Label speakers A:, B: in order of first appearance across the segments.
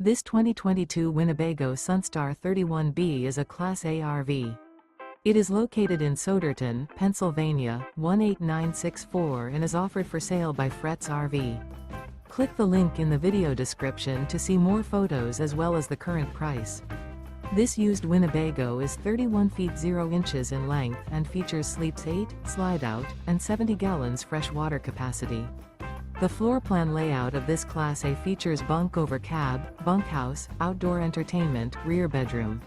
A: This 2022 Winnebago Sunstar 31B is a Class A RV. It is located in Souderton, Pennsylvania, 18964 and is offered for sale by Fretz RV. Click the link in the video description to see more photos as well as the current price. This used Winnebago is 31 feet 0 inches in length and features sleeps 8, slide-out, and 70 gallons fresh water capacity. The floor plan layout of this Class A features bunk over cab, bunkhouse, outdoor entertainment, rear bedroom.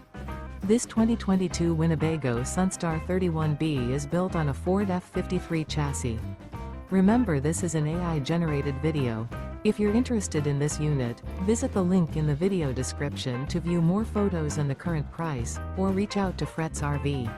A: This 2022 Winnebago Sunstar 31B is built on a Ford F-53 chassis. Remember, this is an AI-generated video. If you're interested in this unit, visit the link in the video description to view more photos and the current price, or reach out to Fretz RV.